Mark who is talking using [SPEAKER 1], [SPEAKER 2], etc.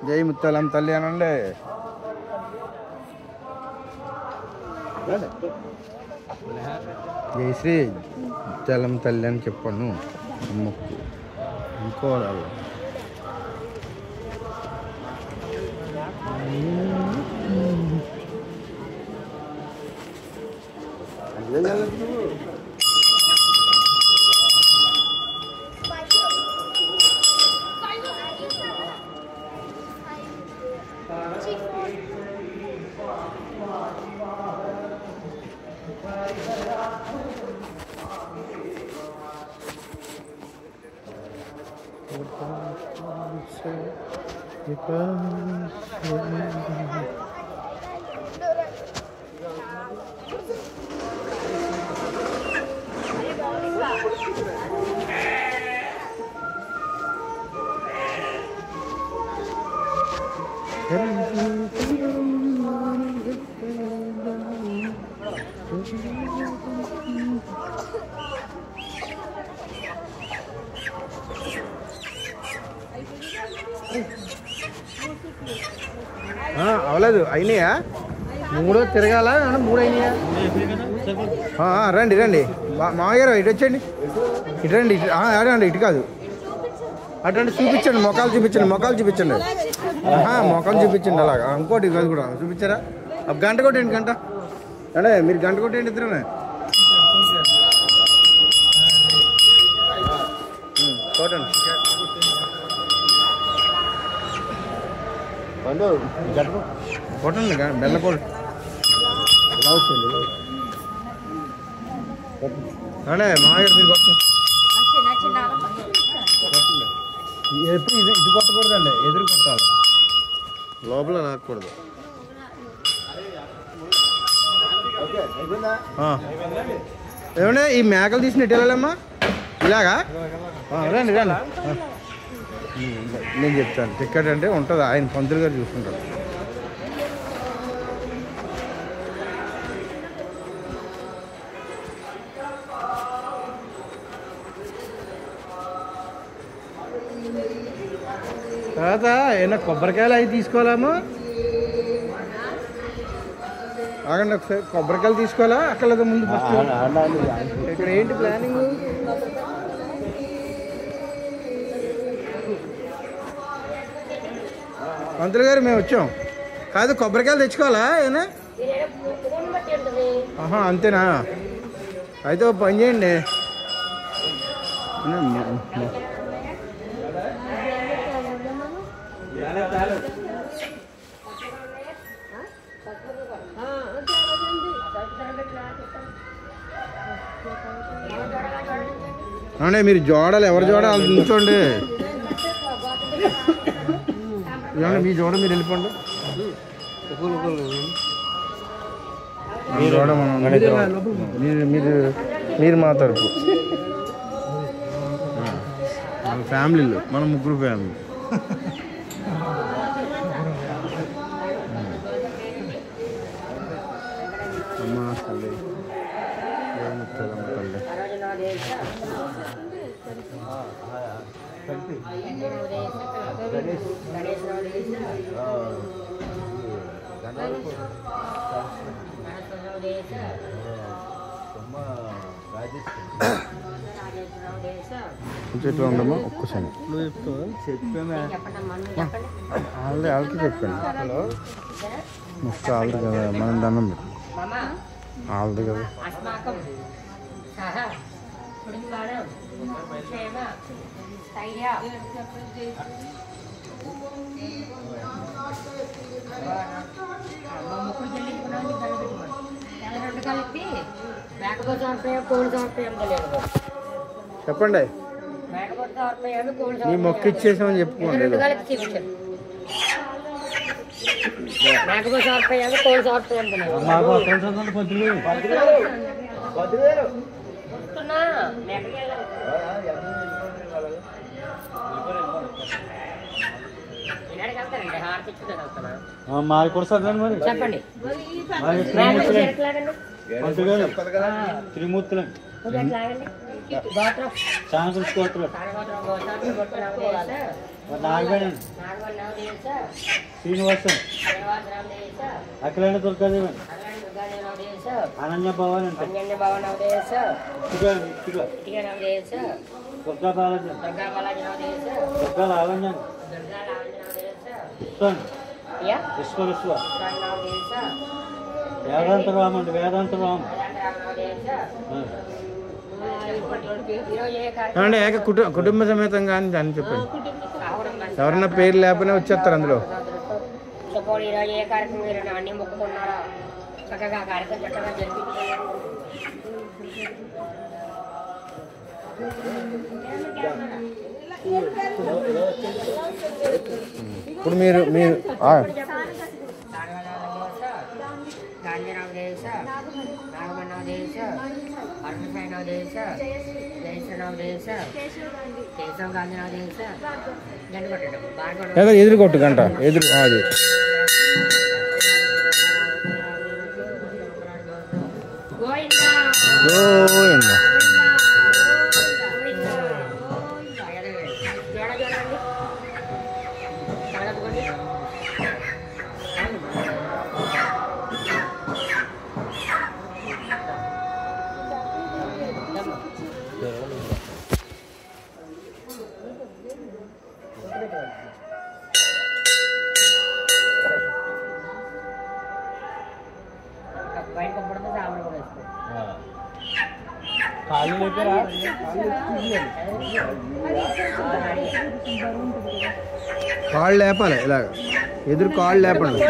[SPEAKER 1] జై ముత్యాలం తల్లి అనండి. జై శ్రీ ముత్యాలం తల్లి అని చెప్పాను. మొక్కు ఇంకోవాలి. అవలేదు. అయినాయా? 3 తిరగాల? 3 అయినాయా? రండి రండి మామగారు, ఇటు వచ్చండి. ఇటు రండి. రండి, ఇటు కాదు అటు చూపించండి. మొఖాలు చూపించండి. మొఖాలు చూపించండి. మొఖాలు చూపించండి. అలాగా ఇంకోటి కాదు కూడా చూపించారా? గంట కొట్టండి. గంట అంటే మీరు గంట కొట్టండి ఇద్దరునే. కొట్టండి. కొట్టండి బెల్ల కొట్టు. అంటే మామగారు మీరు కొట్టండి. ఎప్పుడు ఇది కొట్టకూడదండి, ఎదురు కొట్టాలి. లోపల నాకూడదు. ఏమన్నా ఈ మేకలు తీసిన ఎటు వెళ్ళాలమ్మా? ఇలాగా రండి రండి. నేను చెప్తాను. టికెట్ అంటే ఉంటుంది, ఆయన పంతులు గారు చూసుకుంటారు. తర్వాత ఏమన్నా కొబ్బరికాయలు అవి తీసుకోవాలమ్మా? ఆగండి ఒకసారి. కొబ్బరికాయలు తీసుకోవాలా అక్కడ ముందు? ఫస్ట్ ఇక్కడ ఏంటి ప్లానింగ్? పంతులు గారు మేము వచ్చాం. కాదు కొబ్బరికాయలు తెచ్చుకోవాలా ఏనా? అంతేనా? అయితే ఒక పని చేయండి. అవునే మీరు జోడలు ఎవరు జోడాలి నిల్చోండి. మీ జోడ మీరు వెళ్ళిపోండి. జోడ మీరు మా తరపు ఫ్యామిలీలో మన ముగ్గురు ఫ్యామిలీ. అమ్మా తల్లి ముత్యాలమ్మ తల్లి. చెట్లు ఉండమ్మా ఒక్కసారి వాళ్ళకి చెప్పండి. మస్తు ఆల్ది కదా, మనం దండం పెట్టు. ఆల్ది కదా. చెప్పండి. నీ మొక్కు ఇచ్చేసామని చెప్పుకోండి.
[SPEAKER 2] మాకు కూడా మరి చెప్పండి. త్రిమూర్తులు శాంకృష్కోత్రులు నాగవేణి శ్రీనివాసం అఖిలాండ దుర్గాదేవి అనన్య భవన్ అంటే దుర్గా బాలాజీ దుర్గా లావణ్యం విశ్వ వేదాంత రామ్ అండి వేదాంత రామ్
[SPEAKER 1] ఏమంటే ఏక కుటుంబ సమేతంగా అని చెప్పండి. ఎవరన్నా పేరు లేకపోయినా వచ్చేస్తారు అందులో.
[SPEAKER 3] అన్ని మొక్కుకున్నారా చక్కగా కార్యక్రమం చక్కగా జరిపించారు.
[SPEAKER 1] ఇప్పుడు మీరు
[SPEAKER 3] గాంధీరావు దేశ నాగమన్నావు దేశ అరుణసాయిరావు దేశ జయశ్రీరావు దేశ కేశవ్ గాంధీరావు దేశ గంట కొట్టడం
[SPEAKER 1] ఎదురు కొట్టు గంట ఎదురు అది గోవిందా కాళ్ళు లేపాలి ఇలాగ ఎదురు కాళ్ళు లేపండి.